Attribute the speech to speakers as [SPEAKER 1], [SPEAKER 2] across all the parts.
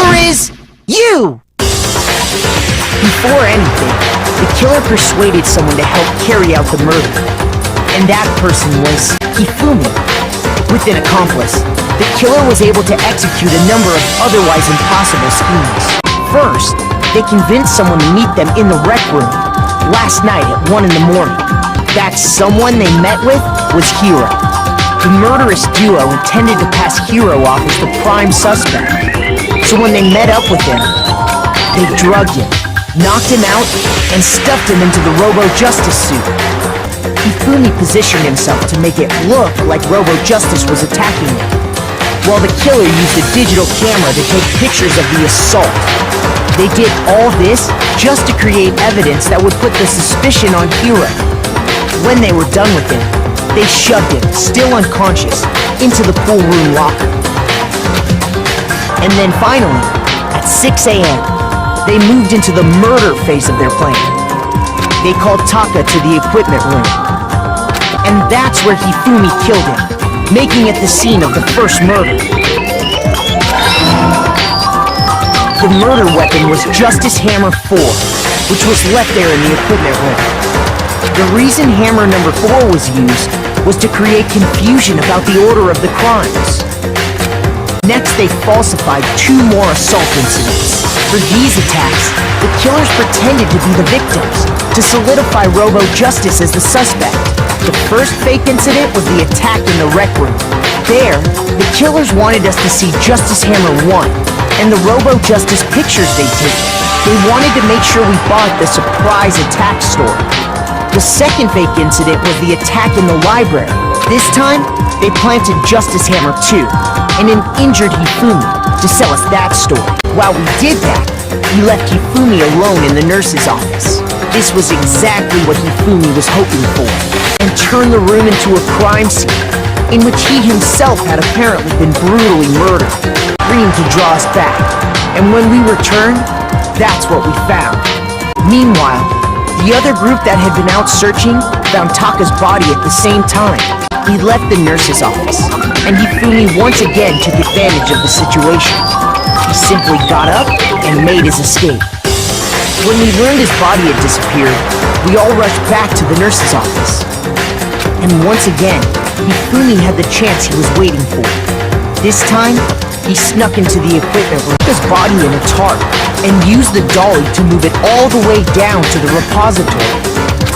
[SPEAKER 1] killer is you! Before anything, the killer persuaded someone to help carry out the murder. And that person was Hifumi. With an accomplice, the killer was able to execute a number of otherwise impossible schemes. First, they convinced someone to meet them in the rec room last night at 1 in the morning. That someone they met with was Hiro. The murderous duo intended to pass Hiro off as the prime suspect. So when they met up with him, they drugged him, knocked him out, and stuffed him into the Robo-Justice suit. Hifumi positioned himself to make it look like Robo-Justice was attacking him, while the killer used a digital camera to take pictures of the assault. They did all this just to create evidence that would put the suspicion on Hiro. When they were done with him, they shoved him, still unconscious, into the pool room locker. And then finally, at 6 a.m., they moved into the murder phase of their plan. They called Taka to the equipment room. And that's where Hifumi killed him, making it the scene of the first murder. The murder weapon was Justice Hammer 4, which was left there in the equipment room. The reason Hammer number 4 was used was to create confusion about the order of the crimes. Next, they falsified 2 more assault incidents. For these attacks, the killers pretended to be the victims, to solidify Robo-Justice as the suspect. The first fake incident was the attack in the rec room. There, the killers wanted us to see Justice Hammer 1 and the Robo-Justice pictures they'd taken. They wanted to make sure we bought the surprise attack story. The second fake incident was the attack in the library. This time, they planted Justice Hammer 2 and an injured Hifumi to sell us that story. While we did that, we left Hifumi alone in the nurse's office. This was exactly what Hifumi was hoping for, and turned the room into a crime scene in which he himself had apparently been brutally murdered, agreeing to draw us back. And when we returned, that's what we found. Meanwhile, the other group that had been out searching found Taka's body at the same time. We left the nurse's office, and Hifumi once again took advantage of the situation. He simply got up and made his escape. When we learned his body had disappeared, we all rushed back to the nurse's office. And once again, Hifumi had the chance he was waiting for. This time, he snuck into the equipment room, put his body in a tarp, and used the dolly to move it all the way down to the repository.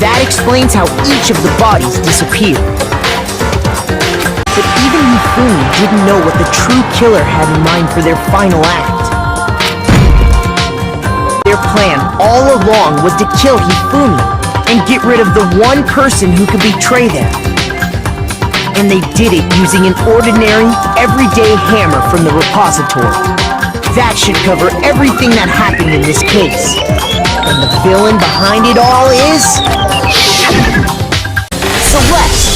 [SPEAKER 1] That explains how each of the bodies disappeared. But even Hifumi didn't know what the true killer had in mind for their final act. Their plan all along was to kill Hifumi and get rid of the one person who could betray them. And they did it using an ordinary, everyday hammer from the repository. That should cover everything that happened in this case. And the villain behind it all is... Celeste!